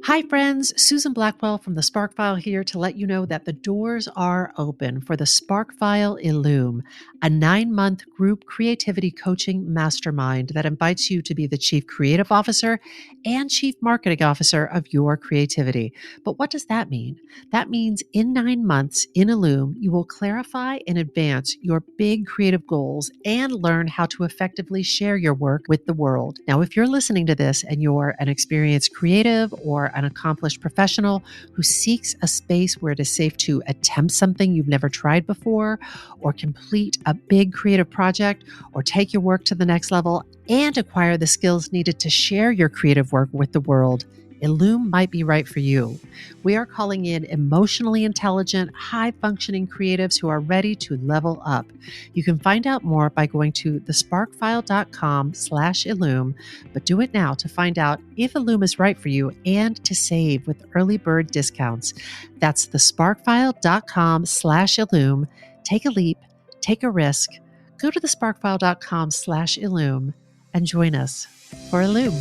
Hi, friends. Susan Blackwell from the Spark File here to let you know that the doors are open for the Spark File Illume, a 9-month group creativity coaching mastermind that invites you to be the Chief Creative Officer and Chief Marketing Officer of your creativity. But what does that mean? That means in 9 months in Illume, you will clarify and advance your big creative goals and learn how to effectively share your work with the world. Now, if you're listening to this and you're an experienced creative or an accomplished professional who seeks a space where it is safe to attempt something you've never tried before, or complete a big creative project, or take your work to the next level and acquire the skills needed to share your creative work with the world, Illume might be right for you. We are calling in emotionally intelligent, high-functioning creatives who are ready to level up. You can find out more by going to thesparkfile.com/Illume, but do it now to find out if Illume is right for you and to save with early bird discounts. That's thesparkfile.com/Illume. Take a leap, take a risk. Go to thesparkfile.com/Illume and join us for Illume.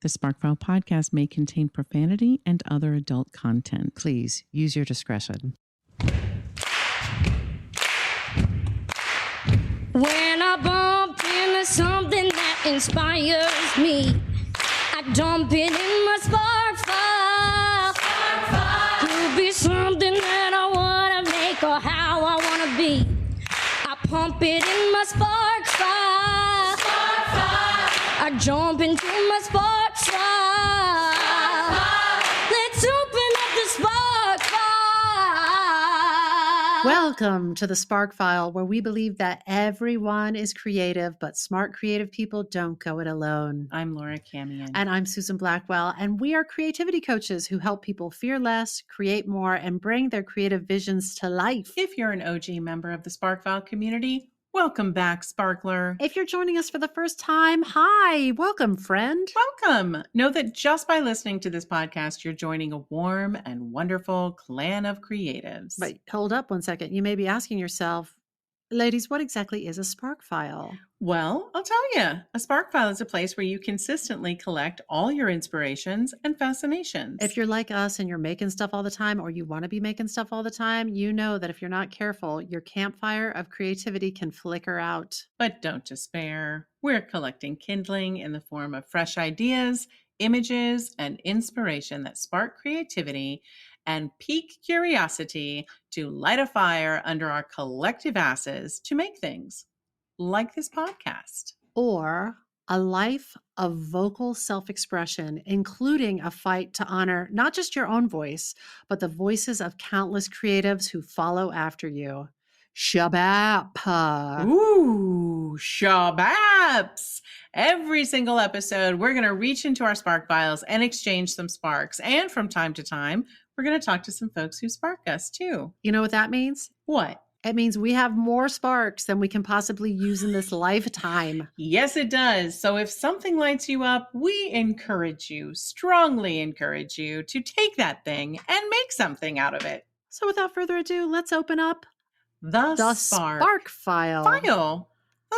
The Sparkfile podcast may contain profanity and other adult content. Please use your discretion. When I bump into something that inspires me, I dump it in my spark file. Could be something that I want to make or how I want to be. I pump it in my spark file. I jump into my spark file. Let's open up the spark file. Welcome to the Spark File, where we believe that everyone is creative, but smart creative people don't go it alone. I'm Laura Camion. And I'm Susan Blackwell, and we are creativity coaches who help people fear less, create more, and bring their creative visions to life. If you're an OG member of the Sparkfile community, welcome back, Sparkler. If you're joining us for the first time, hi, welcome, friend. Welcome. Know that just by listening to this podcast, you're joining a warm and wonderful clan of creatives. But hold up one second. You may be asking yourself, ladies, what exactly is a Spark File? Well, I'll tell you. A Sparkfile is a place where you consistently collect all your inspirations and fascinations. If you're like us and you're making stuff all the time, or you want to be making stuff all the time, you know that if you're not careful, your campfire of creativity can flicker out. But don't despair. We're collecting kindling in the form of fresh ideas, images, and inspiration that spark creativity and pique curiosity to light a fire under our collective asses to make things like this podcast. Or a life of vocal self-expression, including a fight to honor not just your own voice, but the voices of countless creatives who follow after you. Shabap. Ooh, shabaps. Every single episode, we're going to reach into our spark files and exchange some sparks. And from time to time, we're going to talk to some folks who spark us too. You know what that means? What? It means we have more sparks than we can possibly use in this lifetime. Yes, it does. So if something lights you up, we encourage you, strongly encourage you to take that thing and make something out of it. So without further ado, let's open up The Spark File. The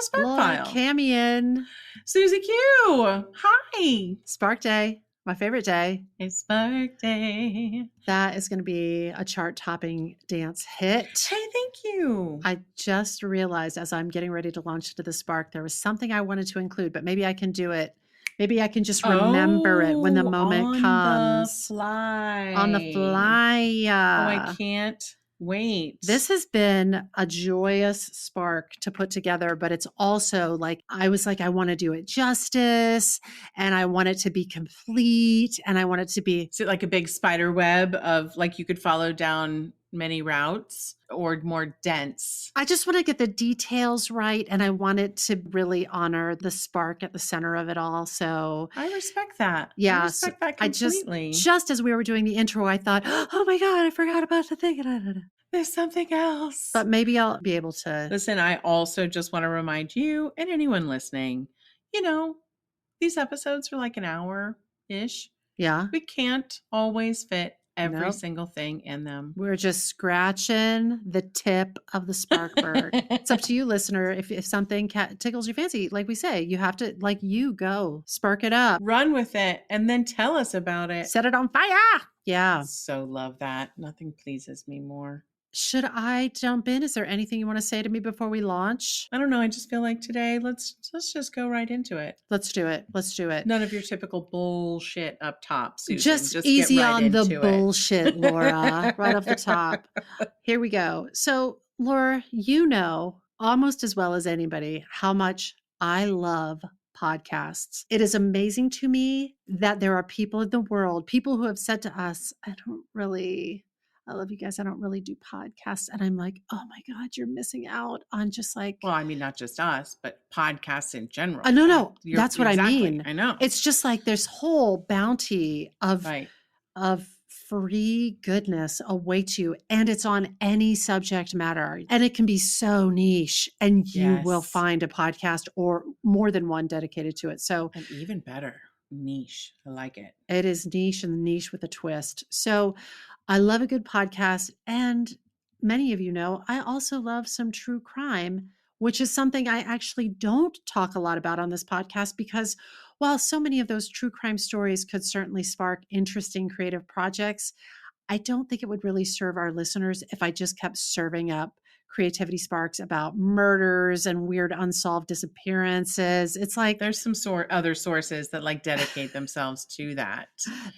Spark Laura File. Camion. Susie Q. Hi. Spark Day. My favorite day. It's Spark Day. That is going to be a chart-topping dance hit. Hey, thank you. I just realized as I'm getting ready to launch into the Spark, there was something I wanted to include, but maybe I can do it. Maybe I can just remember it when the moment comes. On the fly. Oh, I can't wait. This has been a joyous spark to put together, but it's also like, I want to do it justice, and I want it to be complete, and I want it to be. Is it like a big spider web of like you could follow down many routes, or more dense? I just want to get the details right, and I want it to really honor the spark at the center of it all. So I respect that. Yeah, I respect that completely. Just as we were doing the intro, I thought, oh my God, I forgot about the thing. There's something else. But maybe I'll be able to. Listen, I also just want to remind you and anyone listening, these episodes are like an hour-ish. Yeah. We can't always fit every Nope. single thing in them. We're just scratching the tip of the spark bird. It's up to you, listener. If something tickles your fancy, like we say, you have to, like, you go spark it up, Run with it, and then tell us about it. set it on fire. Yeah. So love that. Nothing pleases me more. Should I jump in? Is there anything you want to say to me before we launch? I don't know. I just feel like today, let's just go right into it. Let's do it. Let's do it. None of your typical bullshit up top, Susan. Just get easy right on the into it. bullshit, Laura, right off the top. Here we go. So, Laura, you know almost as well as anybody how much I love podcasts. It is amazing to me that there are people in the world, people who have said to us, I love you guys. I don't really do podcasts. And I'm like, oh my God, you're missing out on just like. Well, I mean, not just us, but podcasts in general. No, that's what exactly, I mean. I know. It's just like this whole bounty of right. of free goodness awaits you, and it's on any subject matter, and it can be so niche, and you will Yes. find a podcast or more than one dedicated to it. So, And even better, niche. I like it. it is niche, and niche with a twist. So I love a good podcast, and many of you know I also love some true crime, which is something I actually don't talk a lot about on this podcast because while so many of those true crime stories could certainly spark interesting creative projects, I don't think it would really serve our listeners if I just kept serving up creativity sparks about murders and weird unsolved disappearances. It's like there's some other sources that like dedicate themselves to that.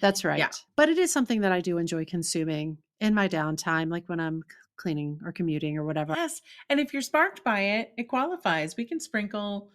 That's right. Yeah. But it is something that I do enjoy consuming in my downtime, like when I'm cleaning or commuting or whatever. Yes. And if you're sparked by it, it qualifies. We can sprinkle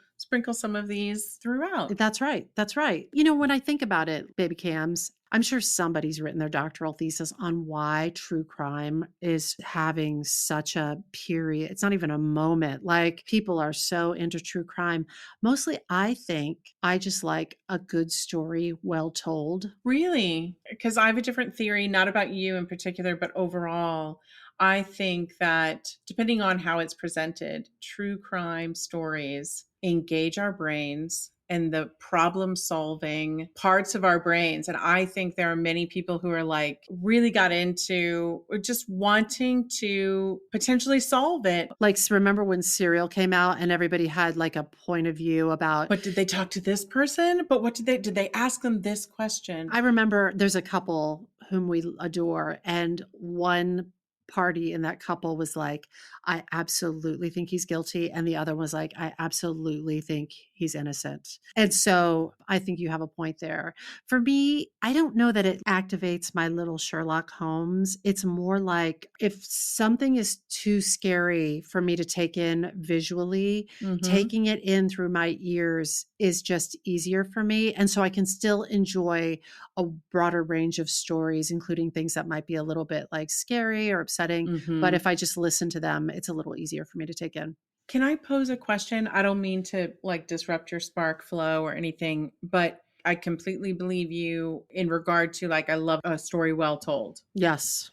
some of these throughout. That's right. That's right. You know, when I think about it, baby cams, I'm sure somebody's written their doctoral thesis on why true crime is having such a period. It's not even a moment. Like people are so into true crime. Mostly, I think I just like a good story well told. Really? Because I have a different theory, not about you in particular, but overall. I think that depending on how it's presented, true crime stories engage our brains and the problem solving parts of our brains. And I think there are many people who are like really got into just wanting to potentially solve it. Like, remember when Serial came out and everybody had like a point of view about. But did they talk to this person? But what did they ask them this question? I remember there's a couple whom we adore, and one party in that couple was like, I absolutely think he's guilty. And the other was like, I absolutely think he's innocent. And so I think you have a point there. For me, I don't know that it activates my little Sherlock Holmes. It's more like if something is too scary for me to take in visually, taking it in through my ears is just easier for me. And so I can still enjoy a broader range of stories, including things that might be a little bit like scary or upsetting. But if I just listen to them, it's a little easier for me to take in. Can I pose a question? I don't mean to like disrupt your spark flow or anything, but I completely believe you in regard to like, I love a story well told. Yes.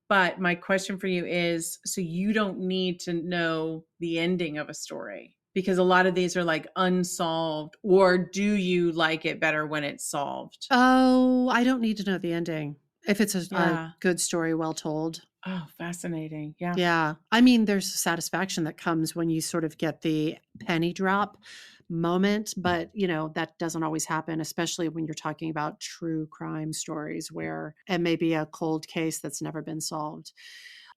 But my question for you is, so you don't need to know the ending of a story because a lot of these are like unsolved, or do you like it better when it's solved? Oh, I don't need to know the ending if it's a good story well told. Oh, fascinating. Yeah. Yeah. I mean, there's a satisfaction that comes when you sort of get the penny drop moment, but you know, that doesn't always happen, especially when you're talking about true crime stories where it may be a cold case that's never been solved.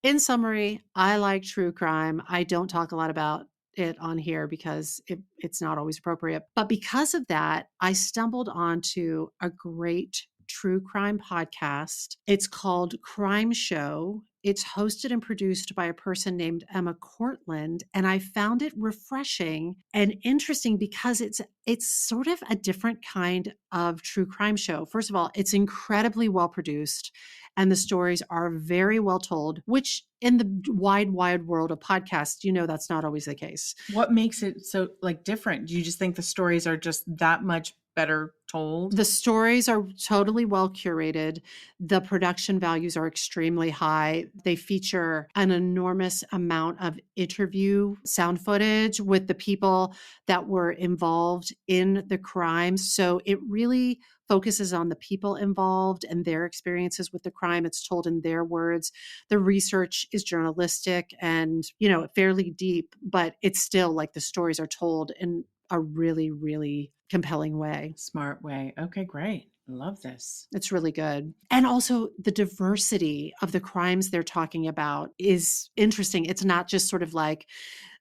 In summary, I like true crime. I don't talk a lot about it on here because it's not always appropriate. But because of that, I stumbled onto a great true crime podcast. It's called Crime Show. It's hosted and produced by a person named Emma Cortland, and I found it refreshing and interesting because it's sort of a different kind of true crime show. First of all, it's incredibly well produced, and the stories are very well told, which in the wide world of podcasts, you know, that's not always the case. What makes it so like different? Do you just think the stories are just that much better told? The stories are totally well curated. The production values are extremely high. They feature an enormous amount of interview sound footage with the people that were involved in the crimes. So it really focuses on the people involved and their experiences with the crime. It's told in their words. The research is journalistic and, fairly deep, but it's still like the stories are told in a really, really compelling way. Smart way. Okay, great. Love this. It's really good. And also the diversity of the crimes they're talking about is interesting. It's not just sort of like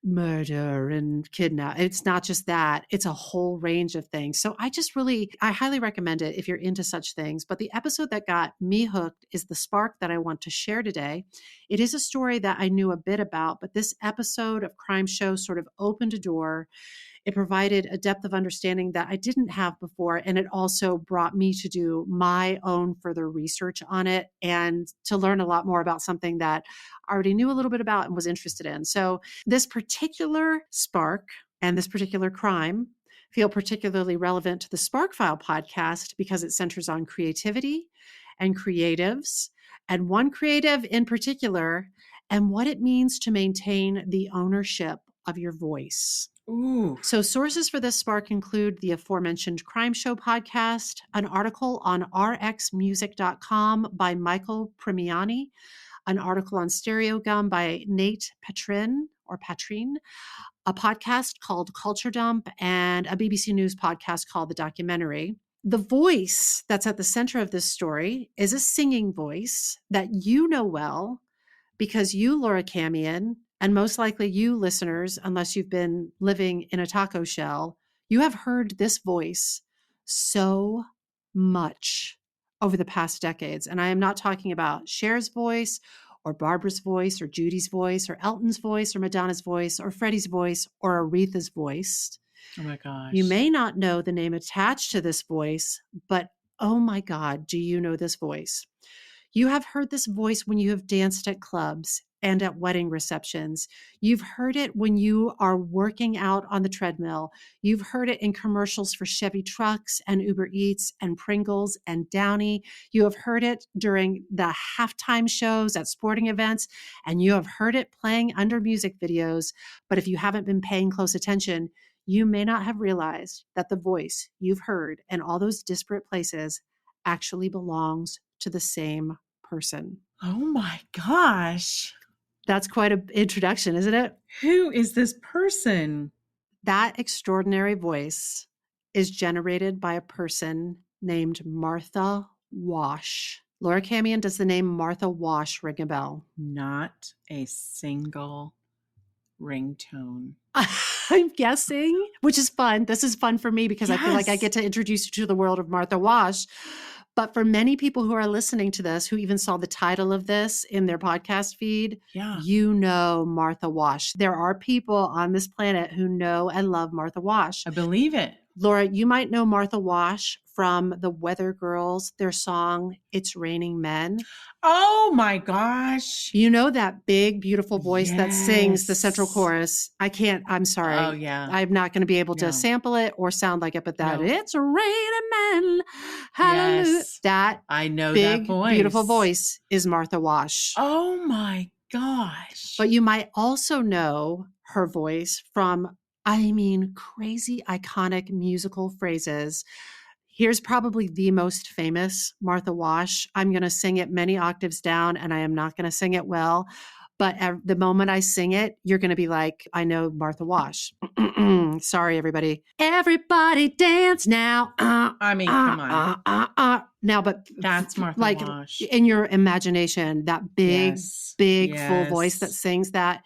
murder and kidnap. It's not just that. It's a whole range of things. So I highly recommend it if you're into such things. But the episode that got me hooked is the spark that I want to share today. It is a story that I knew a bit about, but this episode of Crime Show sort of opened a door. It provided a depth of understanding that I didn't have before. And it also brought me to do my own further research on it and to learn a lot more about something that I already knew a little bit about and was interested in. So this particular spark and this particular crime feel particularly relevant to the Spark File podcast because it centers on creativity and creatives, and one creative in particular, and what it means to maintain the ownership of your voice. Ooh. So sources for this spark include the aforementioned Crime Show podcast, an article on rxmusic.com by Michael Premiani, an article on Stereo Gum by Nate Patrine, a podcast called Culture Dump, and a BBC News podcast called The Documentary. The voice that's at the center of this story is a singing voice that you know well because you, Laura Camion, and most likely you listeners, unless you've been living in a taco shell, you have heard this voice so much over the past decades. And I am not talking about Cher's voice or Barbara's voice or Judy's voice or Elton's voice or Madonna's voice or Freddie's voice or Aretha's voice. Oh my gosh. You may not know the name attached to this voice, but oh my God, do you know this voice? You have heard this voice when you have danced at clubs and at wedding receptions. You've heard it when you are working out on the treadmill. You've heard it in commercials for Chevy trucks and Uber Eats and Pringles and Downy. You have heard it during the halftime shows at sporting events, and you have heard it playing under music videos. But if you haven't been paying close attention, you may not have realized that the voice you've heard in all those disparate places actually belongs to the same person. Oh my gosh. That's quite an introduction, isn't it? Who is this person? That extraordinary voice is generated by a person named Martha Wash. Laura Camion, does the name Martha Wash ring a bell? Not a single ringtone. I'm guessing, which is fun. This is fun for me because I feel like I get to introduce you to the world of Martha Wash. But for many people who are listening to this, who even saw the title of this in their podcast feed, you know Martha Wash. There are people on this planet who know and love Martha Wash. I believe it. Laura, you might know Martha Wash from the Weather Girls, their song, It's Raining Men. Oh my gosh. You know that big, beautiful voice that sings the central chorus. I'm sorry. Oh yeah. I'm not going to be able to sample it or sound like it, but It's Raining Men. Hallelujah. Yes. That I know big, that voice. beautiful voice is Martha Wash. Oh my gosh. But you might also know her voice from, crazy, iconic musical phrases. Here's probably the most famous Martha Wash. I'm going to sing it many octaves down, and I am not going to sing it well. But the moment I sing it, you're going to be like, I know Martha Wash. Sorry, everybody. Everybody dance now. Come on. Now, but that's Martha Wash. In your imagination, that big, full voice that sings that.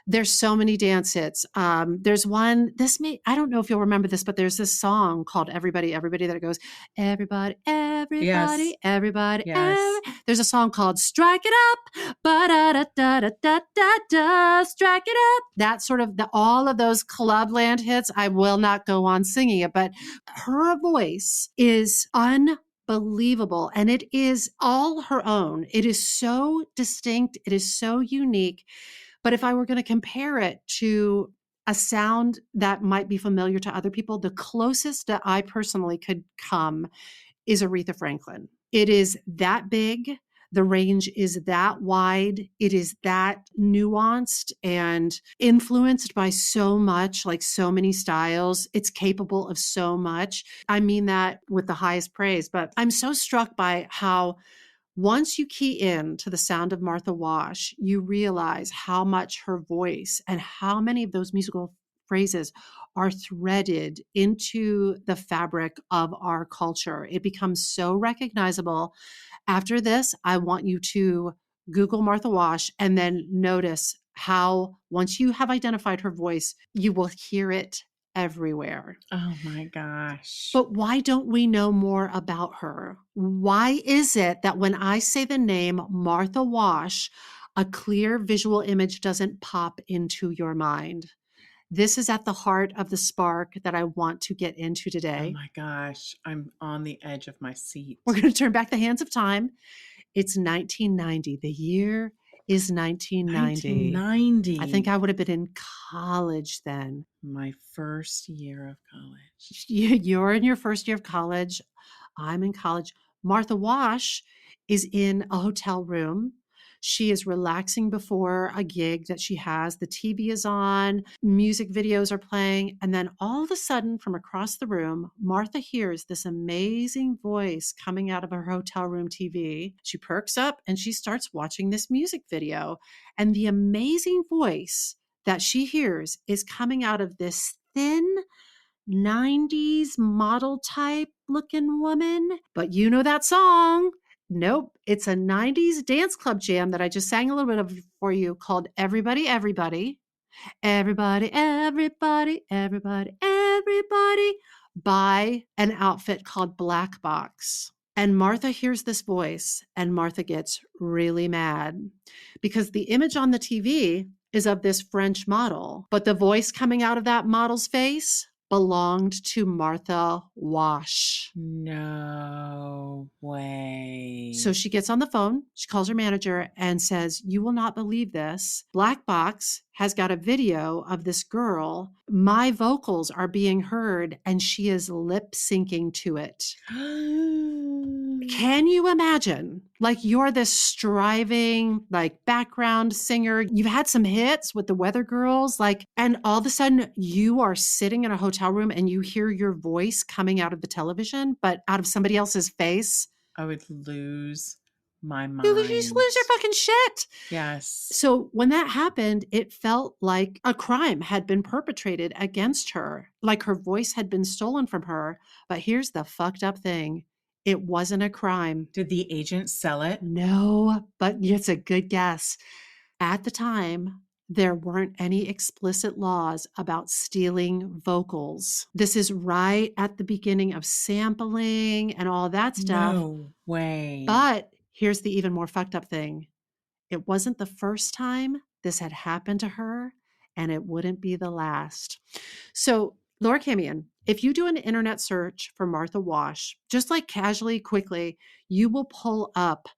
There's so many dance hits. There's one, I don't know if you'll remember this, but there's this song called Everybody, Everybody that it goes, everybody, everybody, everybody. There's a song called Strike It Up, ba-da-da-da-da-da-da, strike it up. That sort of, all of those clubland hits, I will not go on singing it, but her voice is unbelievable. And it is all her own. It is so distinct. It is so unique. But if I were going to compare it to a sound that might be familiar to other people, the closest that I personally could come is Aretha Franklin. It is that big. The range is that wide. It is that nuanced and influenced by so much, like so many styles. It's capable of so much. I mean that with the highest praise, but I'm so struck by how once you key in to the sound of Martha Wash, you realize how much her voice and how many of those musical phrases are threaded into the fabric of our culture. It becomes so recognizable. After this, I want you to Google Martha Wash and then notice how, once you have identified her voice, you will hear it everywhere. Oh my gosh. But why don't we know more about her? Why is it that when I say the name Martha Wash, a clear visual image doesn't pop into your mind? This is at the heart of the spark that I want to get into Oh today. my gosh. I'm on the edge of my seat. We're going to turn back the hands of time. It's 1990. The year is 1990. 1990. I think I would have been in college then. My first year of college. You're in your first year of college. I'm in college. Martha Wash is in a hotel room. She is relaxing before a gig that she has. The TV is on, music videos are playing. And then all of a sudden, from across the room, Martha hears this amazing voice coming out of her hotel room TV. She perks up and she starts watching this music video. And the amazing voice that she hears is coming out of this thin, 90s model type looking woman. But you know that song. Nope. It's a 90s dance club jam that I just sang a little bit of for you called Everybody, Everybody. Everybody, everybody, everybody, everybody by an outfit called Black Box. And Martha hears this voice and Martha gets really mad because the image on the TV is of this French model, but the voice coming out of that model's face belonged to Martha Wash. No way. So she gets on the phone, she calls her manager and says, "You will not believe this. Black Box has got a video of this girl. My vocals are being heard and she is lip syncing to it." Can you imagine? Like you're this striving, like background singer. You've had some hits with the Weather Girls, like, and all of a sudden you are sitting in a hotel room and you hear your voice coming out of the television, but out of somebody else's face. I would lose my mind. You just lose your fucking shit. Yes. So when that happened, it felt like a crime had been perpetrated against her, like her voice had been stolen from her. But here's the fucked up thing. It wasn't a crime. Did the agent sell it? No, but it's a good guess. At the time, there weren't any explicit laws about stealing vocals. This is right at the beginning of sampling and all that stuff. No way. But here's the even more fucked up thing. It wasn't the first time this had happened to her, and it wouldn't be the last. So, Laura Camion, if you do an internet search for Martha Wash, just like casually, quickly, you will pull up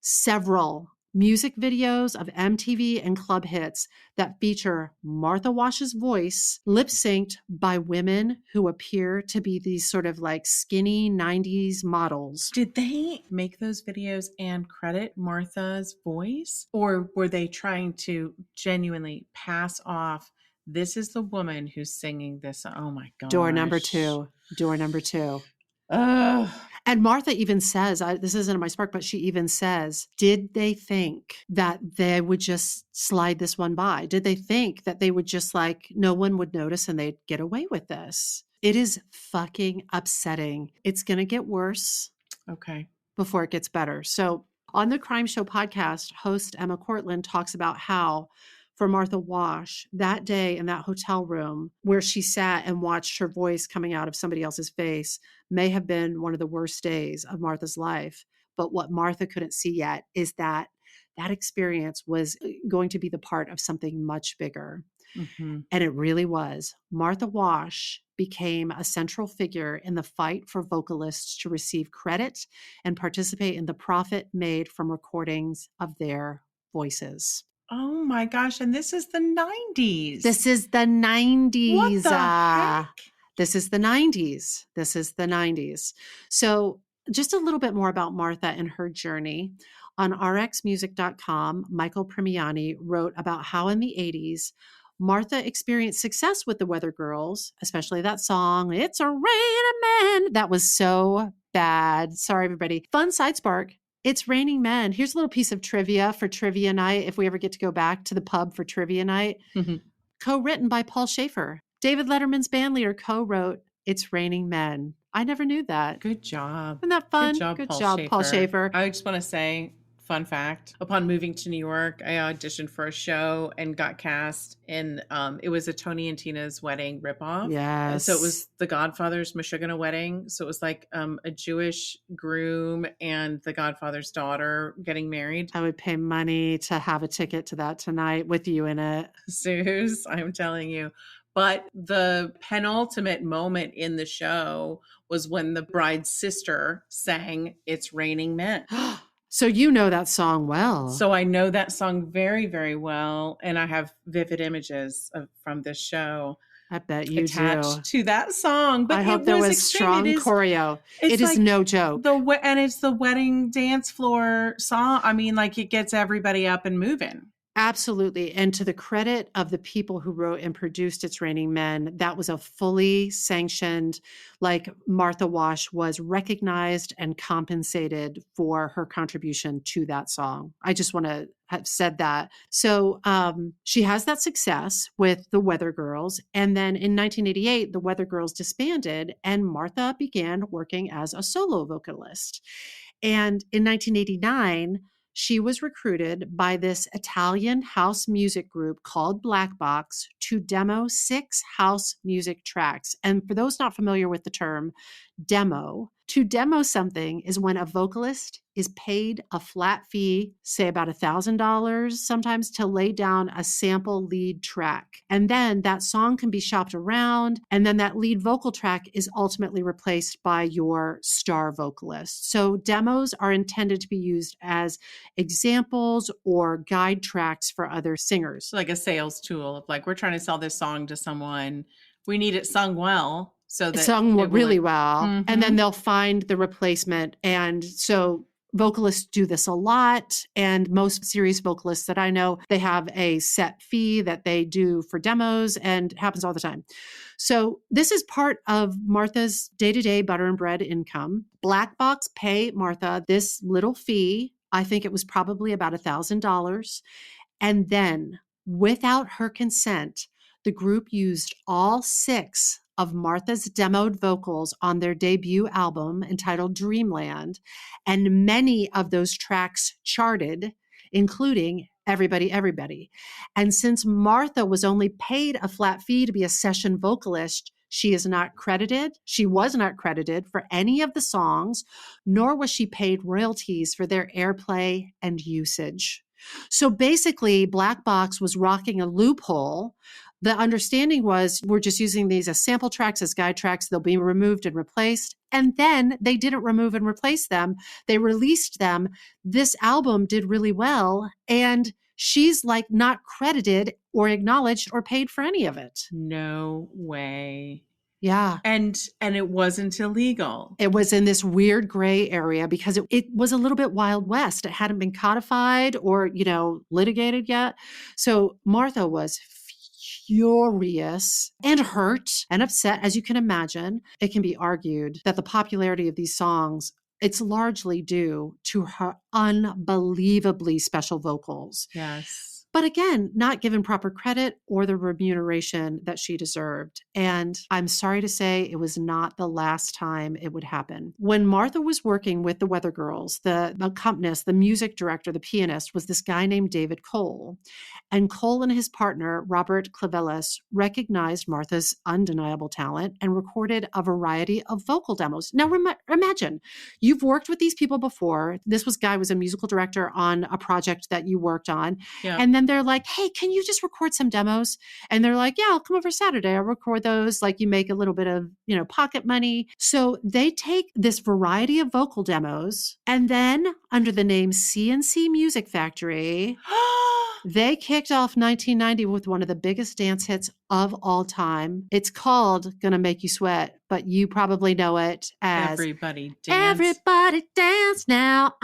several music videos of MTV and club hits that feature Martha Wash's voice lip synced by women who appear to be these sort of like skinny 90s models. Did they make those videos and credit Martha's voice? Or were they trying to genuinely pass off, this is the woman who's singing this? Oh my gosh. Door number two. Door number two. Ugh. And Martha even says, this isn't in my spark, but she even says, did they think that they would just slide this one by? Did they think that they would just like, no one would notice and they'd get away with this? It is fucking upsetting. It's going to get worse. Okay. Before it gets better. So on the Crime Show podcast, host Emma Cortland talks about how for Martha Wash, that day in that hotel room where she sat and watched her voice coming out of somebody else's face may have been one of the worst days of Martha's life. But what Martha couldn't see yet is that that experience was going to be the part of something much bigger. Mm-hmm. And it really was. Martha Wash became a central figure in the fight for vocalists to receive credit and participate in the profit made from recordings of their voices. Oh my gosh. And this is the 90s. This is the 90s. What the heck? This is the 90s. This is the 90s. So just a little bit more about Martha and her journey. On rxmusic.com, Michael Premiani wrote about how in the 80s, Martha experienced success with the Weather Girls, especially that song, It's a Raining Man. That was so bad. Sorry, everybody. Fun side spark. It's Raining Men. Here's a little piece of trivia for trivia night. If we ever get to go back to the pub for trivia night, co-written by Paul Schaefer. David Letterman's bandleader co-wrote It's Raining Men. I never knew that. Good job. Isn't that fun? Good job, Paul Schaefer. I just want to say, fun fact, upon moving to New York, I auditioned for a show and got cast in, it was a Tony and Tina's wedding ripoff. Yes. So it was the Godfather's Meshuggah wedding. So it was like a Jewish groom and the Godfather's daughter getting married. I would pay money to have a ticket to that tonight with you in it. Zeus, I'm telling you. But the penultimate moment in the show was when the bride's sister sang It's Raining Men. So you know that song well. So I know that song very, very well. And I have vivid images from this show. I bet you attached to that song. But I hope there was strong choreo. It is no joke. And it's the wedding dance floor song. I mean, like it gets everybody up and moving. Absolutely. And to the credit of the people who wrote and produced It's Raining Men, that was a fully sanctioned, like Martha Wash was recognized and compensated for her contribution to that song. I just want to have said that. So she has that success with the Weather Girls. And then in 1988, the Weather Girls disbanded and Martha began working as a solo vocalist. And in 1989, she was recruited by this Italian house music group called Black Box to demo 6 house music tracks. And for those not familiar with the term demo, to demo something is when a vocalist is paid a flat fee, say about $1,000 sometimes, to lay down a sample lead track. And then that song can be shopped around, and then that lead vocal track is ultimately replaced by your star vocalist. So demos are intended to be used as examples or guide tracks for other singers. So like a sales tool of like, we're trying to sell this song to someone. We need it sung well. So that sung really well. Mm-hmm. And then they'll find the replacement. And so vocalists do this a lot. And most serious vocalists that I know, they have a set fee that they do for demos, and it happens all the time. So this is part of Martha's day-to-day butter and bread income. Black Box pay Martha this little fee. I think it was probably about $1,000. And then without her consent, the group used all 6 of Martha's demoed vocals on their debut album entitled Dreamland, and many of those tracks charted, including Everybody, Everybody. And since Martha was only paid a flat fee to be a session vocalist, she is not credited. She was not credited for any of the songs, nor was she paid royalties for their airplay and usage. So basically, Black Box was rocking a loophole. The understanding was we're just using these as sample tracks, as guide tracks. They'll be removed and replaced. And then they didn't remove and replace them. They released them. This album did really well. And she's like not credited or acknowledged or paid for any of it. No way. Yeah. And it wasn't illegal. It was in this weird gray area because it was a little bit Wild West. It hadn't been codified or, litigated yet. So Martha was furious and hurt and upset, as you can imagine. It can be argued that the popularity of these songs, it's largely due to her unbelievably special vocals. Yes. But again, not given proper credit or the remuneration that she deserved. And I'm sorry to say it was not the last time it would happen. When Martha was working with the Weather Girls, the accompanist, the music director, the pianist was this guy named David Cole. And Cole and his partner, Robert Clavelis, recognized Martha's undeniable talent and recorded a variety of vocal demos. Now, imagine, you've worked with these people before. This guy was a musical director on a project that you worked on. Yeah. And then they're like, hey, can you just record some demos? And they're like, yeah, I'll come over Saturday. I'll record those. Like you make a little bit of, pocket money. So they take this variety of vocal demos and then under the name CNC Music Factory, They kicked off 1990 with one of the biggest dance hits of all time. It's called Gonna Make You Sweat, but you probably know it as Everybody dance. Everybody Dance Now.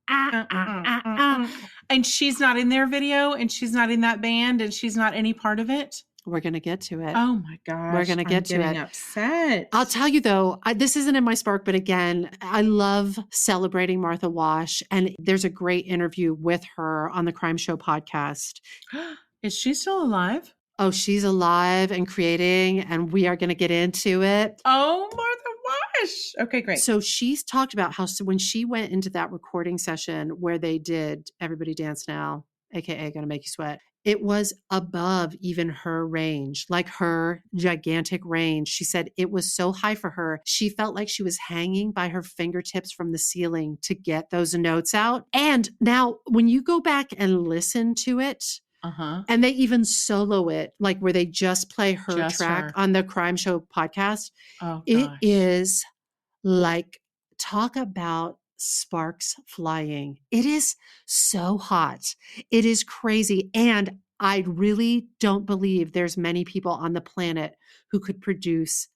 And she's not in their video, and she's not in that band, and she's not any part of it. We're going to get to it. Oh my gosh. We're going to get to getting it. upset. I'll tell you though, this isn't in my spark, but again, I love celebrating Martha Wash. And there's a great interview with her on the Crime Show podcast. Is she still alive? Oh, she's alive and creating, and we are going to get into it. Oh, Martha Wash. Okay, great. So she's talked about how when she went into that recording session where they did Everybody Dance Now, AKA Gonna Make You Sweat, it was above even her range, like her gigantic range. She said it was so high for her. She felt like she was hanging by her fingertips from the ceiling to get those notes out. And now when you go back and listen to it, and they even solo it, like where they just play her track on the Crime Show podcast. Oh, it is like, talk about sparks flying. It is so hot. It is crazy. And I really don't believe there's many people on the planet who could produce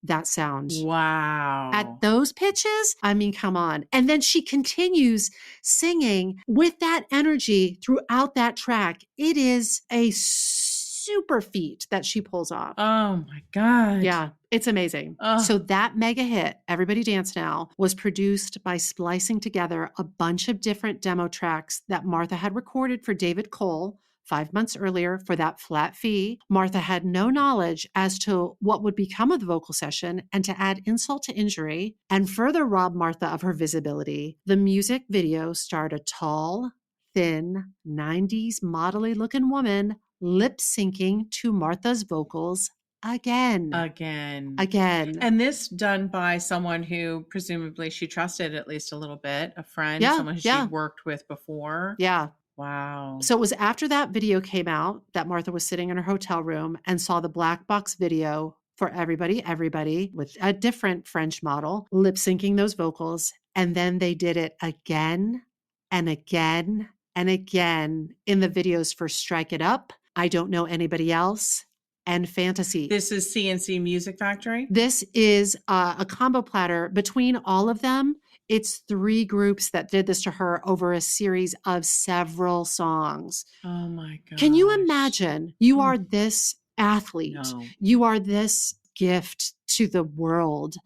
that sound. Wow. At those pitches, I mean, come on. And then she continues singing with that energy throughout that track. It is a super feat that she pulls off. Oh my God. Yeah, it's amazing. So that mega hit, Everybody Dance Now, was produced by splicing together a bunch of different demo tracks that Martha had recorded for David Cole 5 months earlier for that flat fee. Martha had no knowledge as to what would become of the vocal session, and to add insult to injury and further rob Martha of her visibility, the music video starred a tall, thin, 90s modelly looking woman lip syncing to Martha's vocals again. And this done by someone who presumably she trusted at least a little bit, a friend, someone who she'd worked with before. Yeah. Wow. So it was after that video came out that Martha was sitting in her hotel room and saw the black box video for Everybody with a different French model lip syncing those vocals. And then they did it again and again and again in the videos for Strike It Up, I Don't Know Anybody Else, and Fantasy. This is CNC Music Factory? This is a combo platter between all of them. It's 3 groups that did this to her over a series of several songs. Oh my God. Can you imagine? You are this athlete. No. You are this gift to the world.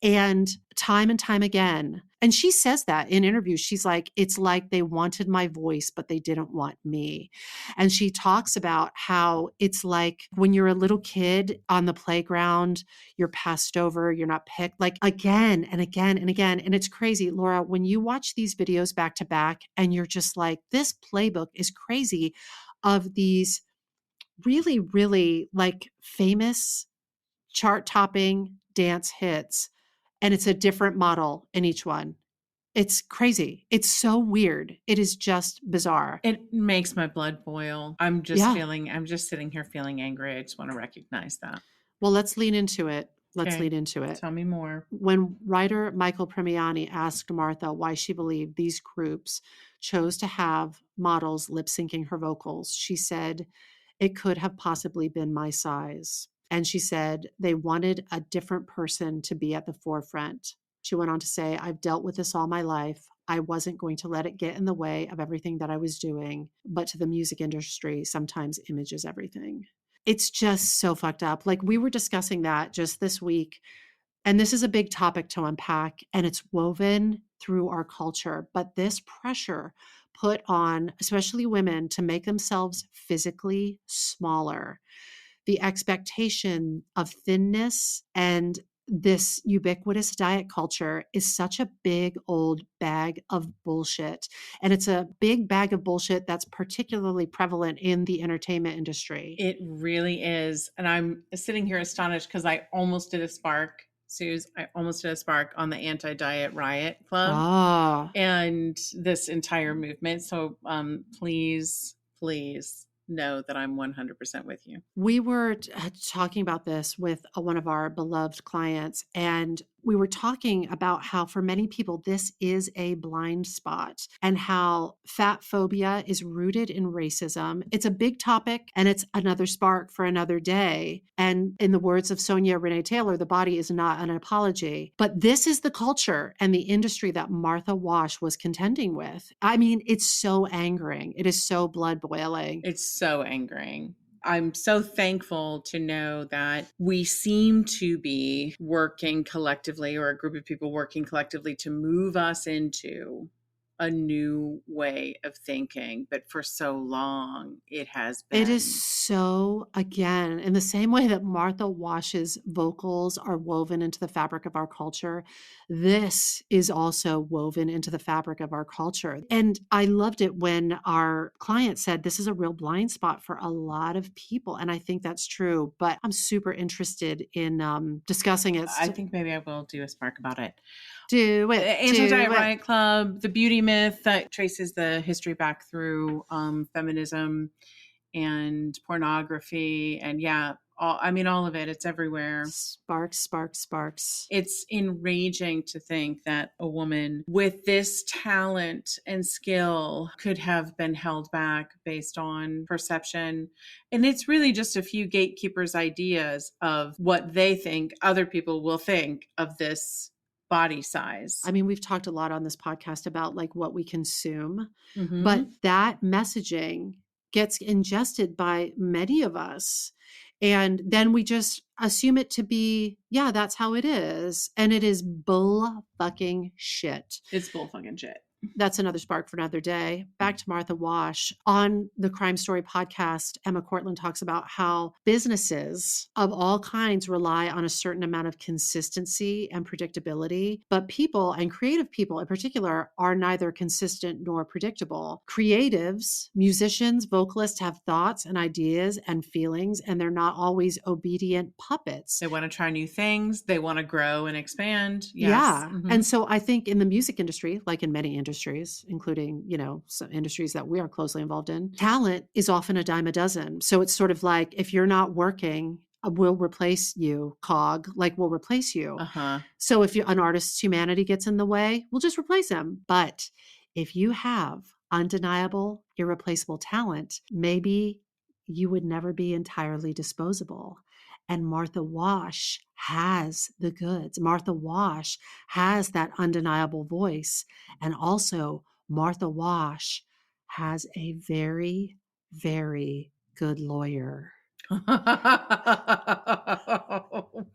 And time again. And she says that in interviews. She's like, it's like they wanted my voice, but they didn't want me. And she talks about how it's like when you're a little kid on the playground, you're passed over, you're not picked, like again and again and again. And it's crazy, Laura, when you watch these videos back to back and you're just like, this playbook is crazy of these really, really like famous chart topping dance hits. And it's a different model in each one. It's crazy. It's so weird. It is just bizarre. It makes my blood boil. I'm just sitting here feeling angry. I just want to recognize that. Well, let's lean into it. Lean into it. Tell me more. When writer Michael Premiani asked Martha why she believed these groups chose to have models lip syncing her vocals, she said, it could have possibly been my size. And she said they wanted a different person to be at the forefront. She went on to say, I've dealt with this all my life. I wasn't going to let it get in the way of everything that I was doing. But to the music industry, sometimes image is everything. It's just so fucked up. Like we were discussing that just this week. And this is a big topic to unpack, and it's woven through our culture. But this pressure put on, especially women, to make themselves physically smaller, the expectation of thinness and this ubiquitous diet culture is such a big old bag of bullshit. And it's a big bag of bullshit that's particularly prevalent in the entertainment industry. It really is. And I'm sitting here astonished because I almost did a spark, Suze. I almost did a spark on the Anti-Diet Riot Club and this entire movement. So please know that I'm 100% with you. We were talking about this with one of our beloved clients, and we were talking about how for many people, this is a blind spot and how fat phobia is rooted in racism. It's a big topic and it's another spark for another day. And in the words of Sonia Renee Taylor, the body is not an apology. But this is the culture and the industry that Martha Wash was contending with. I mean, it's so angering. It is so blood boiling. It's so angering. I'm so thankful to know that we seem to be working collectively, or a group of people working collectively, to move us into a new way of thinking. But for so long, it has been. It is so, again, in the same way that Martha Wash's vocals are woven into the fabric of our culture, this is also woven into the fabric of our culture. And I loved it when our client said this is a real blind spot for a lot of people. And I think that's true, but I'm super interested in discussing it. I think maybe I will do a spark about it. Do it. Anti-Diet Riot Club, the beauty myth that traces the history back through feminism and pornography, and all of it. It's everywhere. Sparks, sparks, sparks. It's enraging to think that a woman with this talent and skill could have been held back based on perception. And it's really just a few gatekeepers' ideas of what they think other people will think of this body size. I mean, we've talked a lot on this podcast about like what we consume, Mhm. but that messaging gets ingested by many of us. And then we just assume it to be, yeah, that's how it is. And it is bull fucking shit. It's bull fucking shit. That's another spark for another day. Back to Martha Wash. On the Crime Story podcast, Emma Cortland talks about how businesses of all kinds rely on a certain amount of consistency and predictability, but people, and creative people in particular, are neither consistent nor predictable. Creatives, musicians, vocalists have thoughts and ideas and feelings, and they're not always obedient puppets. They want to try new things. They want to grow and expand. Yes. Yeah. Mhm. And so I think in the music industry, like in many industries, including, some industries that we are closely involved in, talent is often a dime a dozen. So it's sort of like, if you're not working, we'll replace you, cog, like we'll replace you. Uh-huh. So if an artist's humanity gets in the way, we'll just replace him. But if you have undeniable, irreplaceable talent, maybe you would never be entirely disposable. And Martha Wash has the goods. Martha Wash has that undeniable voice. And also, Martha Wash has a very, very good lawyer.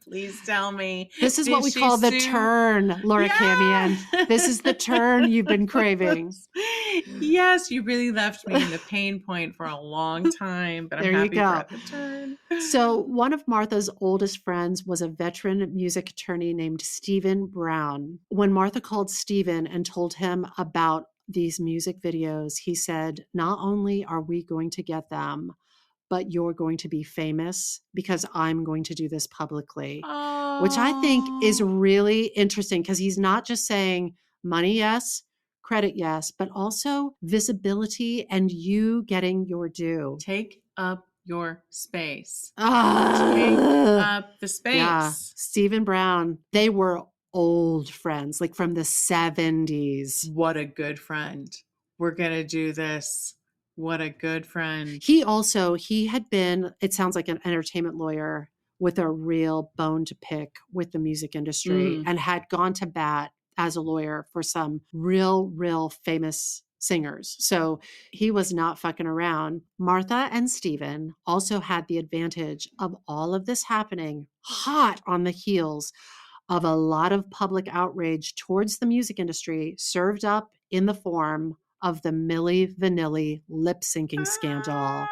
Please tell me. This is what we call the turn, Laura Camion. This is the turn you've been craving. Yes, you really left me in the pain point for a long time, but I'm happy we're at the turn. So one of Martha's oldest friends was a veteran music attorney named Stephen Brown. When Martha called Stephen and told him about these music videos, he said, not only are we going to get them, but you're going to be famous because I'm going to do this publicly, which I think is really interesting because he's not just saying money, yes, credit, yes, but also visibility and you getting your due. Take up your space. Take up the space. Yeah. Stephen Brown, they were old friends, like from the 70s. What a good friend. We're going to do this. What a good friend. He had been, it sounds like an entertainment lawyer with a real bone to pick with the music industry and had gone to bat as a lawyer for some real famous singers. So he was not fucking around. Martha and Stephen also had the advantage of all of this happening hot on the heels of a lot of public outrage towards the music industry served up in the form of the Milli Vanilli lip syncing scandal.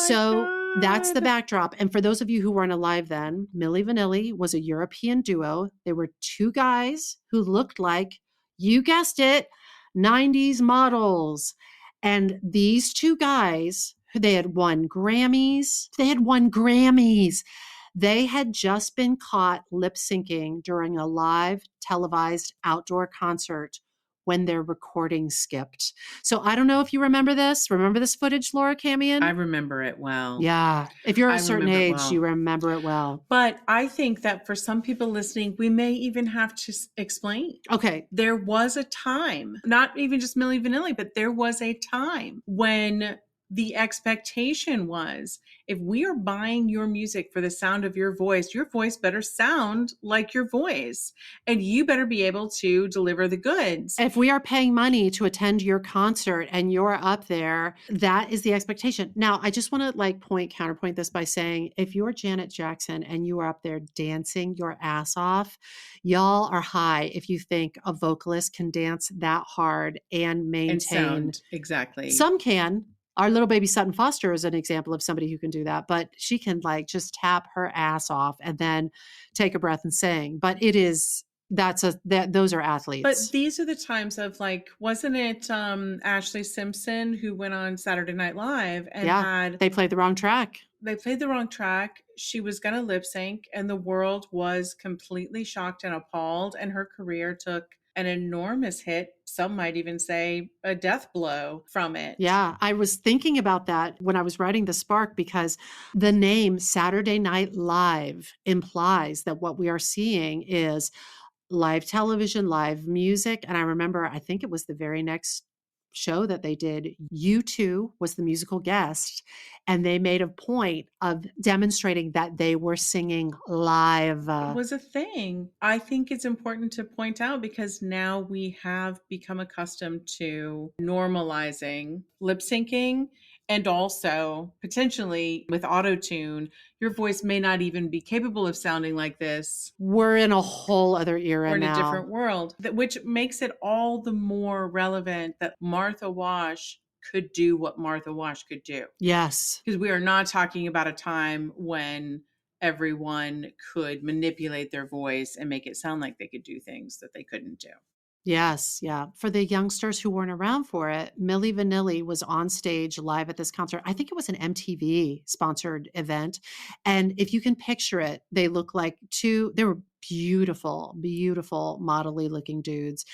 So that's the backdrop. And for those of you who weren't alive then, Milli Vanilli was a European duo. They were two guys who looked like, you guessed it, 90s models. And these two guys, they had won Grammys. They had just been caught lip syncing during a live televised outdoor concert when their recording skipped. So I don't know if you remember this. Remember this footage, Laura Camion? I remember it well. Yeah. If you're I a certain remember it age, well. you remember it well. But I think that for some people listening, we may even have to explain. Okay. There was a time, not even just Milli Vanilli, but there was a time when the expectation was, if we are buying your music for the sound of your voice better sound like your voice, and you better be able to deliver the goods. If we are paying money to attend your concert and you're up there, that is the expectation. Now, I just want to counterpoint this by saying, if you're Janet Jackson and you are up there dancing your ass off, y'all are high if you think a vocalist can dance that hard and maintain. And sound, exactly. Some can. Our little baby Sutton Foster is an example of somebody who can do that, but she can just tap her ass off and then take a breath and sing. But those are athletes. But these are the times of wasn't it Ashley Simpson who went on Saturday Night Live and they played the wrong track. They played the wrong track. She was going to lip sync and the world was completely shocked and appalled, and her career took an enormous hit. Some might even say a death blow from it. Yeah, I was thinking about that when I was writing The Spark, because the name Saturday Night Live implies that what we are seeing is live television, live music. And I remember, I think it was the very next show that they did, U2 was the musical guest, and they made a point of demonstrating that they were singing live. It was a thing. I think it's important to point out because now we have become accustomed to normalizing lip syncing. And also, potentially with auto-tune, your voice may not even be capable of sounding like this. We're in a whole other era now. We're in a different world, which makes it all the more relevant that Martha Wash could do what Martha Wash could do. Yes. Because we are not talking about a time when everyone could manipulate their voice and make it sound like they could do things that they couldn't do. Yes, yeah. For the youngsters who weren't around for it, Milli Vanilli was on stage live at this concert. I think it was an MTV sponsored event. And if you can picture it, they look like they were beautiful, beautiful, modelly looking dudes.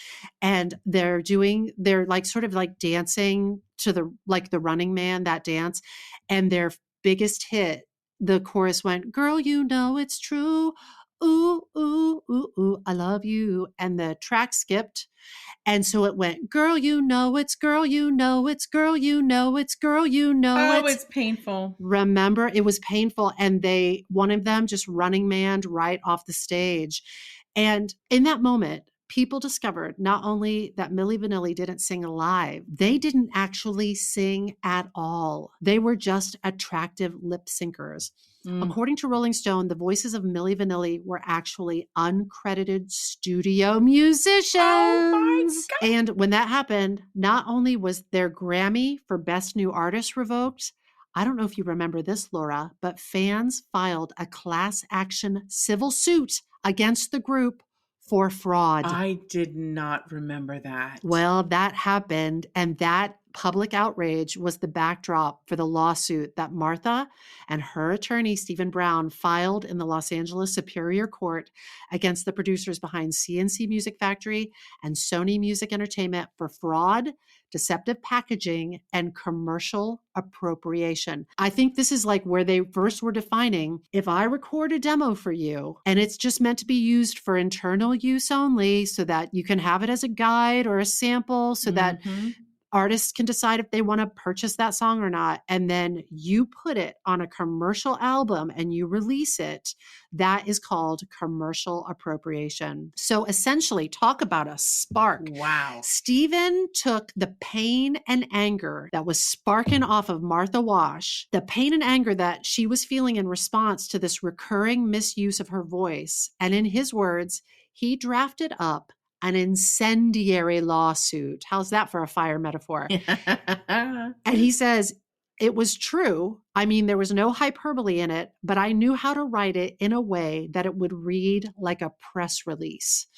And they're sort of dancing to the Running Man, that dance. And their biggest hit, the chorus went, "Girl, you know it's true. Ooh, ooh, ooh, ooh, I love you." And the track skipped. And so it went, "Girl, you know it's, girl, you know it's, girl, you know it's, girl, you know it's." Oh, it's painful. Remember, it was painful. And one of them just Running Man'd right off the stage. And in that moment, people discovered not only that Milli Vanilli didn't sing live, they didn't actually sing at all. They were just attractive lip syncers. According to Rolling Stone, the voices of Milli Vanilli were actually uncredited studio musicians. Oh my God. And when that happened, not only was their Grammy for Best New Artist revoked, I don't know if you remember this, Laura, but fans filed a class action civil suit against the group for fraud. I did not remember that. Well, that happened, and that public outrage was the backdrop for the lawsuit that Martha and her attorney, Stephen Brown, filed in the Los Angeles Superior Court against the producers behind CNC Music Factory and Sony Music Entertainment for fraud, deceptive packaging, and commercial appropriation. I think this is where they first were defining, if I record a demo for you and it's just meant to be used for internal use only so that you can have it as a guide or a sample so that artists can decide if they want to purchase that song or not, and then you put it on a commercial album and you release it, that is called commercial appropriation. So essentially, talk about a spark. Wow. Stephen took the pain and anger that was sparking off of Martha Wash, the pain and anger that she was feeling in response to this recurring misuse of her voice, and in his words, he drafted up an incendiary lawsuit. How's that for a fire metaphor? And he says, it was true. I mean, there was no hyperbole in it, but I knew how to write it in a way that it would read like a press release.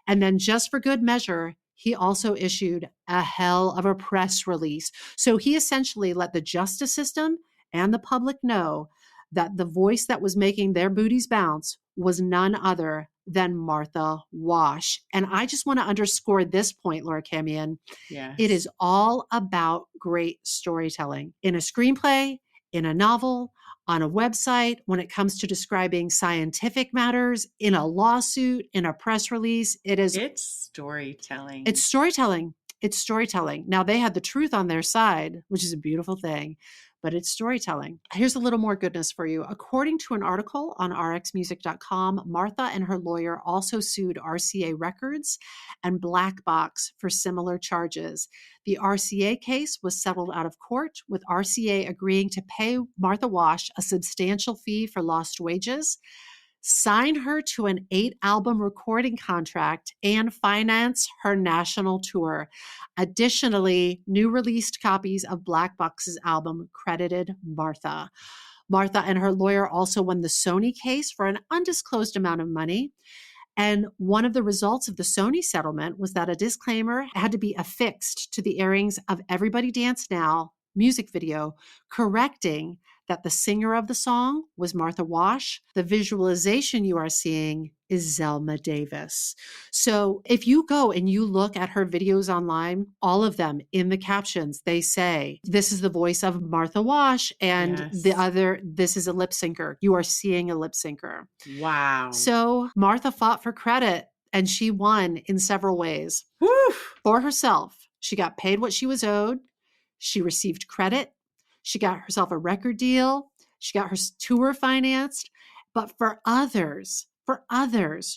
And then just for good measure, he also issued a hell of a press release. So he essentially let the justice system and the public know that the voice that was making their booties bounce was none other than Martha Wash. And I just want to underscore this point, Laura Camion. Yes. It is all about great storytelling in a screenplay, in a novel, on a website, when it comes to describing scientific matters, in a lawsuit, in a press release. It's storytelling. It's storytelling. It's storytelling. Now, they had the truth on their side, which is a beautiful thing, but it's storytelling. Here's a little more goodness for you. According to an article on rxmusic.com, Martha and her lawyer also sued RCA Records and Black Box for similar charges. The RCA case was settled out of court, with RCA agreeing to pay Martha Wash a substantial fee for lost wages, sign her to an 8-album recording contract, and finance her national tour. Additionally, new released copies of Black Box's album credited Martha. Martha and her lawyer also won the Sony case for an undisclosed amount of money. And one of the results of the Sony settlement was that a disclaimer had to be affixed to the airings of Everybody Dance Now music video, correcting that the singer of the song was Martha Wash. The visualization you are seeing is Zelma Davis. So if you go and you look at her videos online, all of them in the captions, they say, this is the voice of Martha Wash, and Yes. the other, this is a lip syncer. You are seeing a lip syncer. Wow. So Martha fought for credit, and she won in several ways. Woof. For herself, she got paid what she was owed. She received credit. She got herself a record deal. She got her tour financed. But for others,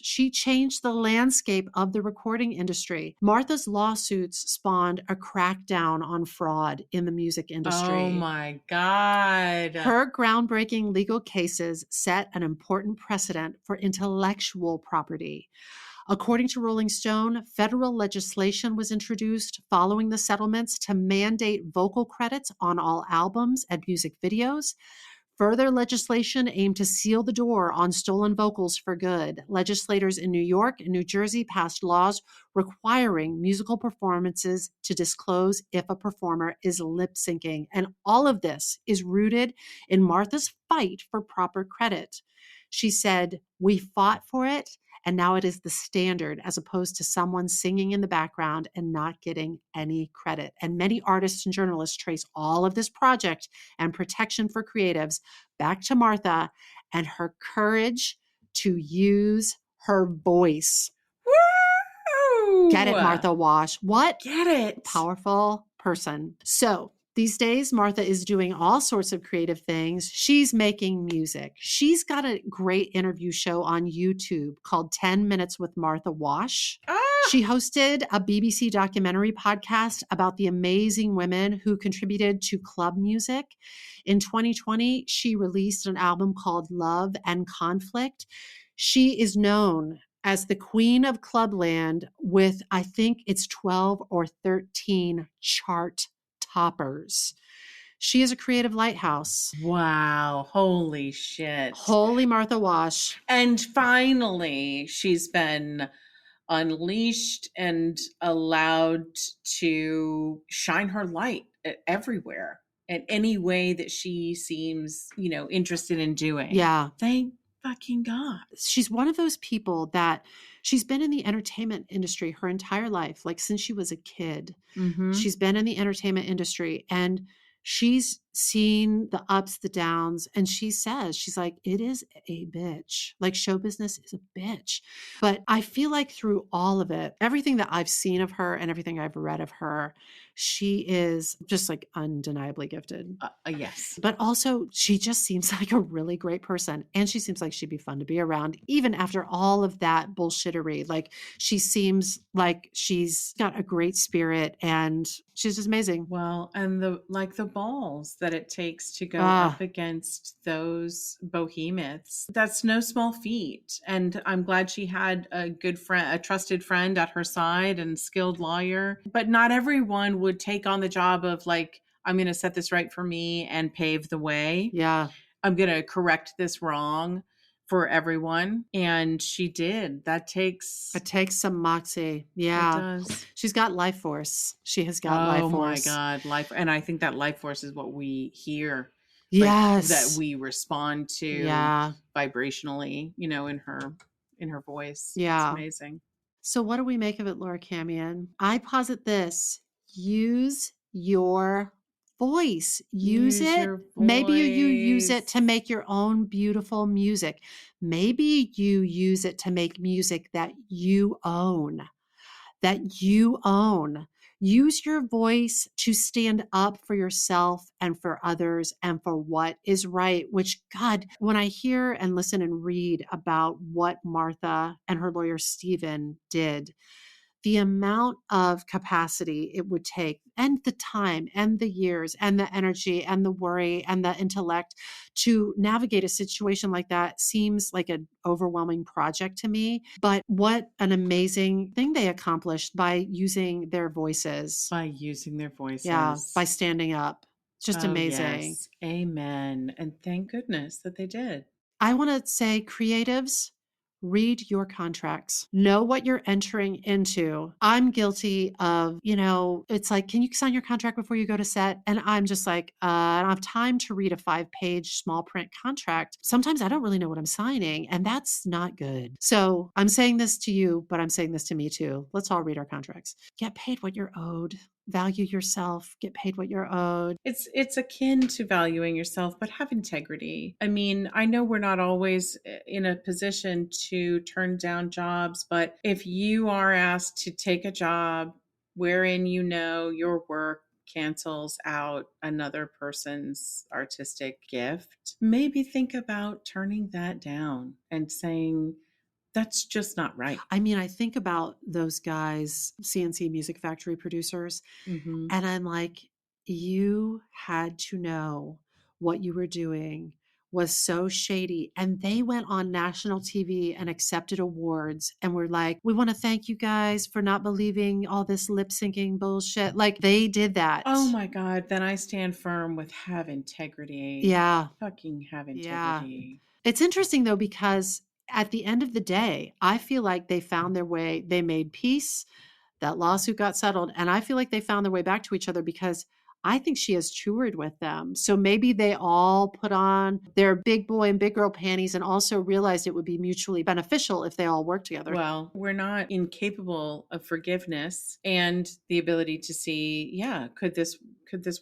she changed the landscape of the recording industry. Martha's lawsuits spawned a crackdown on fraud in the music industry. Oh my God. Her groundbreaking legal cases set an important precedent for intellectual property. According to Rolling Stone, federal legislation was introduced following the settlements to mandate vocal credits on all albums and music videos. Further legislation aimed to seal the door on stolen vocals for good. Legislators in New York and New Jersey passed laws requiring musical performances to disclose if a performer is lip syncing. And all of this is rooted in Martha's fight for proper credit. She said, "We fought for it, and now it is the standard, as opposed to someone singing in the background and not getting any credit." And many artists and journalists trace all of this project and protection for creatives back to Martha and her courage to use her voice. Woo! Get it, Martha Wash. What? Get it. Powerful person. So these days, Martha is doing all sorts of creative things. She's making music. She's got a great interview show on YouTube called 10 Minutes with Martha Wash. She hosted a BBC documentary podcast about the amazing women who contributed to club music. In 2020, she released an album called Love and Conflict. She is known as the queen of clubland with, I think it's 12 or 13 chart toppers. She is a creative lighthouse. Wow. Holy shit. Holy Martha Wash. And finally, she's been unleashed and allowed to shine her light everywhere in any way that she seems, interested in doing. Yeah. Thank fucking God. She's one of those people that she's been in the entertainment industry her entire life, like since she was a kid. Mm-hmm. She's been in the entertainment industry, and she's seen the ups, the downs, and she says, she's like, it is a bitch. Like, show business is a bitch. But I feel like through all of it, everything that I've seen of her and everything I've read of her, she is just like undeniably gifted. Yes. But also, she just seems like a really great person. And she seems like she'd be fun to be around, even after all of that bullshittery. Like, she seems like she's got a great spirit and she's just amazing. Well, and the balls that it takes to go up against those behemoths, that's no small feat. And I'm glad she had a good friend, a trusted friend at her side and skilled lawyer. But not everyone would take on the job of like, I'm going to set this right for me and pave the way. Yeah. I'm going to correct this wrong for everyone. And she did. It takes some moxie. Yeah. It does. She's got life force. She has got life force. Oh my God. Life. And I think that life force is what we hear. Yes. That we respond to vibrationally, in in her voice. It's Yeah. amazing. So what do we make of it, Laura Camion? I posit this. Use your voice. Use Use it. your Maybe you use it voice. to make your own beautiful music. Maybe you use it to make music that you own. That you own. Use your voice to stand up for yourself and for others and for what is right. Which, God, when I hear and listen and read about what Martha and her lawyer Stephen did, the amount of capacity it would take and the time and the years and the energy and the worry and the intellect to navigate a situation like that seems like an overwhelming project to me. But what an amazing thing they accomplished by using their voices. By using their Yeah, by voices. standing up. It's just Oh, amazing. yes. Amen. And thank goodness that they did. I want to say, creatives, read your contracts. Know what you're entering into. I'm guilty of, it's like, can you sign your contract before you go to set? And I'm just like, I don't have time to read a 5-page small print contract. Sometimes I don't really know what I'm signing, and that's not good. So I'm saying this to you, but I'm saying this to me too. Let's all read our contracts. Get paid what you're owed. Value yourself. Get paid what you're owed. It's akin to valuing yourself, but have integrity. I mean, I know we're not always in a position to turn down jobs, but if you are asked to take a job wherein you know your work cancels out another person's artistic gift, maybe think about turning that down and saying, that's just not right. I mean, I think about those guys, CNC Music Factory producers, Mm-hmm. and I'm like, you had to know what you were doing was so shady. And they went on national TV and accepted awards and were like, we want to thank you guys for not believing all this lip syncing bullshit. Like they did that. Oh my God, then I stand firm with have integrity. Yeah. Fucking have Yeah. integrity. It's interesting though, because at the end of the day, I feel like they found their way. They made peace. That lawsuit got settled. And I feel like they found their way back to each other because I think she has toured with them. So maybe they all put on their big boy and big girl panties and also realized it would be mutually beneficial if they all worked together. Well, we're not incapable of forgiveness and the ability to see, yeah, could this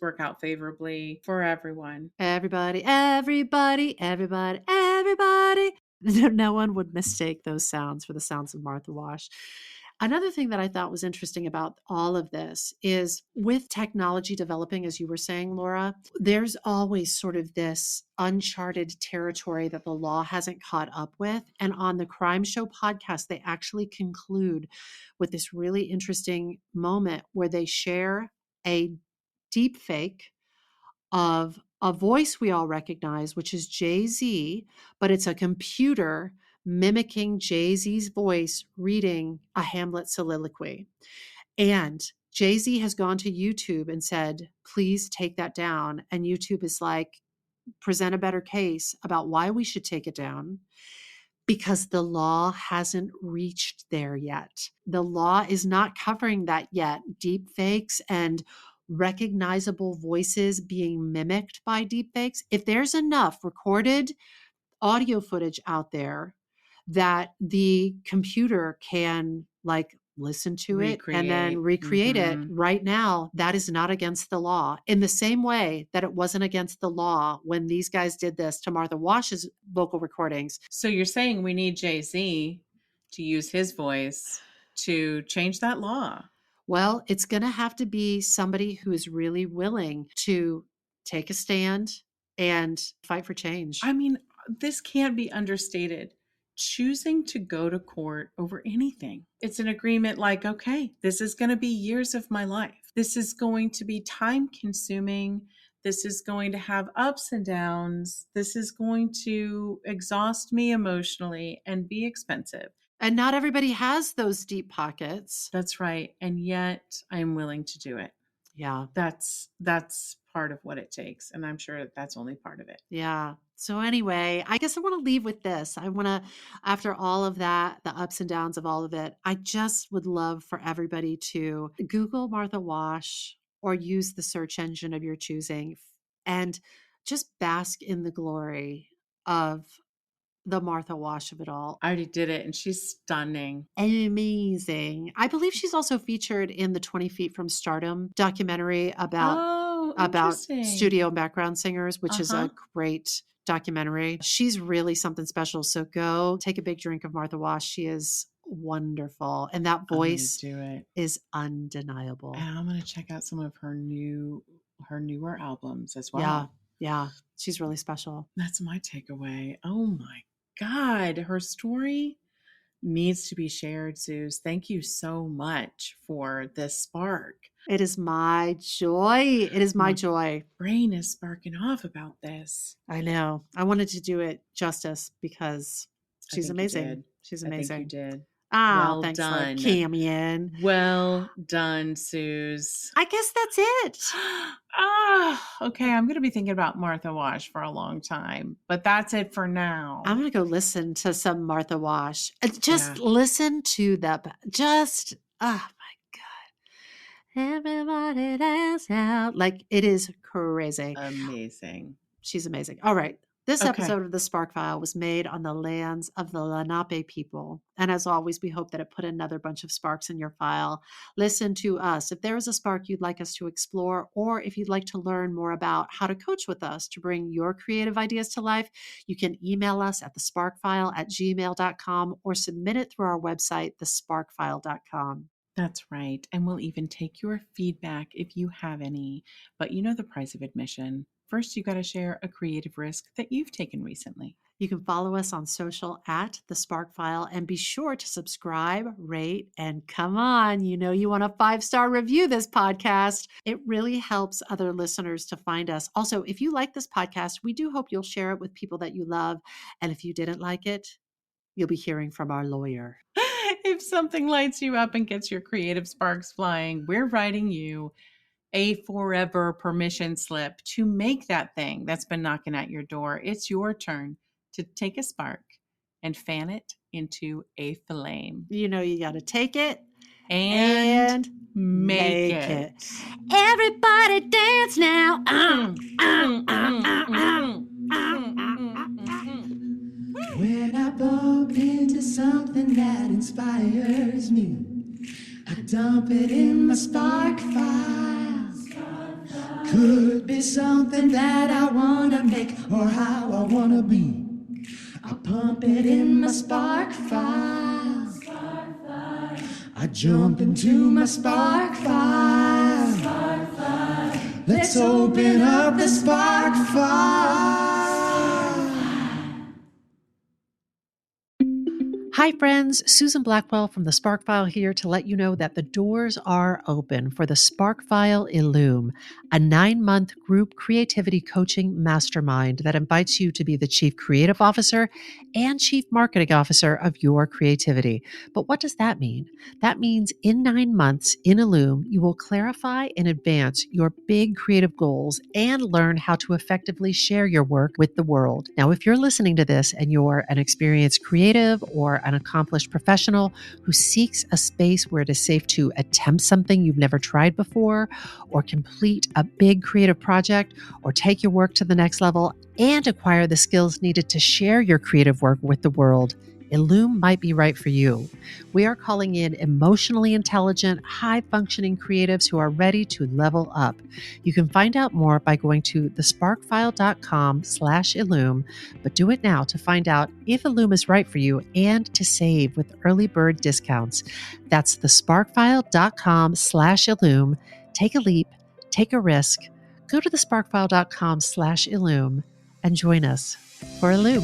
work out favorably for everyone? Everybody, everybody, everybody, everybody. No one would mistake those sounds for the sounds of Martha Wash. Another thing that I thought was interesting about all of this is with technology developing, as you were saying, Laura, there's always sort of this uncharted territory that the law hasn't caught up with. And on the Crime Show podcast, they actually conclude with this really interesting moment where they share a deep fake of a voice we all recognize, which is Jay-Z, but it's a computer mimicking Jay-Z's voice reading a Hamlet soliloquy. And Jay-Z has gone to YouTube and said, please take that down. And YouTube is like, present a better case about why we should take it down, because the law hasn't reached there yet. The law is not covering that yet. Deep fakes and recognizable voices being mimicked by deep fakes. If there's enough recorded audio footage out there that the computer can like listen to it and then recreate it Mhm. right now, that is not against the law. In the same way that it wasn't against the law when these guys did this to Martha Wash's vocal recordings. So you're saying we need Jay-Z to use his voice to change that law? Well, it's going to have to be somebody who is really willing to take a stand and fight for change. I mean, this can't be understated. Choosing to go to court over anything. It's an agreement like, okay, this is going to be years of my life. This is going to be time consuming. This is going to have ups and downs. This is going to exhaust me emotionally and be expensive. And not everybody has those deep pockets. That's right. And yet I'm willing to do it. Yeah. That's part of what it takes. And I'm sure that's only part of it. Yeah. So anyway, I guess I want to leave with this. I want to, after all of that, the ups and downs of all of it, I just would love for everybody to Google Martha Wash or use the search engine of your choosing and just bask in the glory of the Martha Wash of it all. I already did it, and she's stunning. Amazing. I believe she's also featured in the 20 Feet from Stardom documentary about Interesting. studio and background singers, which is Uh-huh. a great documentary. She's really something special. So go take a big drink of Martha Wash. She is wonderful. And that I'm gonna voice do it. is undeniable. And I'm gonna check out some of her newer albums as Yeah. well. Yeah. She's really special. That's my takeaway. Oh my God. Her story needs to be shared, Zeus. Thank you so much for this spark. It is my joy. It is my joy. Brain is sparking off about this. I know. I wanted to do it justice because she's think you amazing. did. She's I amazing. think you did. Oh, Well thanks done. for Camion. Well done, Suze. I guess that's it. Okay. I'm going to be thinking about Martha Wash for a long time, but that's it for now. I'm going to go listen to some Martha Wash. Just Yeah. listen to the, oh my God. Everybody dance now. Like, it is crazy. Amazing. She's amazing. All right. This Okay. episode of the Spark File was made on the lands of the Lenape people. And as always, we hope that it put another bunch of sparks in your file. Listen to us. If there is a spark you'd like us to explore, or if you'd like to learn more about how to coach with us to bring your creative ideas to life, you can email us at thesparkfile@gmail.com or submit it through our website, thesparkfile.com. That's right. And we'll even take your feedback if you have any. But you know the price of admission. First, you got to share a creative risk that you've taken recently. You can follow us on social at The Spark File and be sure to subscribe, rate, and come on, you know you want a 5-star review this podcast. It really helps other listeners to find us. Also, if you like this podcast, we do hope you'll share it with people that you love. And if you didn't like it, you'll be hearing from our lawyer. If something lights you up and gets your creative sparks flying, we're writing you a forever permission slip to make that thing that's been knocking at your door. It's your turn to take a spark and fan it into a flame. You know you got to take it and make it. Everybody dance now. When I bump into something that inspires me, I dump it in my spark file. Could be something that I want to make or how I want to be. I pump it in my spark file. I jump into my spark file. Let's open up the spark file. Hi, friends. Susan Blackwell from the Spark File here to let you know that the doors are open for the Spark File Illume, a 9-month group creativity coaching mastermind that invites you to be the chief creative officer and chief marketing officer of your creativity. But what does that mean? That means in 9 months in Illume, you will clarify and advance your big creative goals and learn how to effectively share your work with the world. Now, if you're listening to this and you're an experienced creative or an accomplished professional who seeks a space where it is safe to attempt something you've never tried before, or complete a big creative project, or take your work to the next level and acquire the skills needed to share your creative work with the world, Illume might be right for you. We are calling in emotionally intelligent, high-functioning creatives who are ready to level up. You can find out more by going to thesparkfile.com/Illume, but do it now to find out if Illume is right for you and to save with early bird discounts. That's thesparkfile.com/Illume. Take a leap, take a risk. Go to thesparkfile.com/Illume and join us for Illume.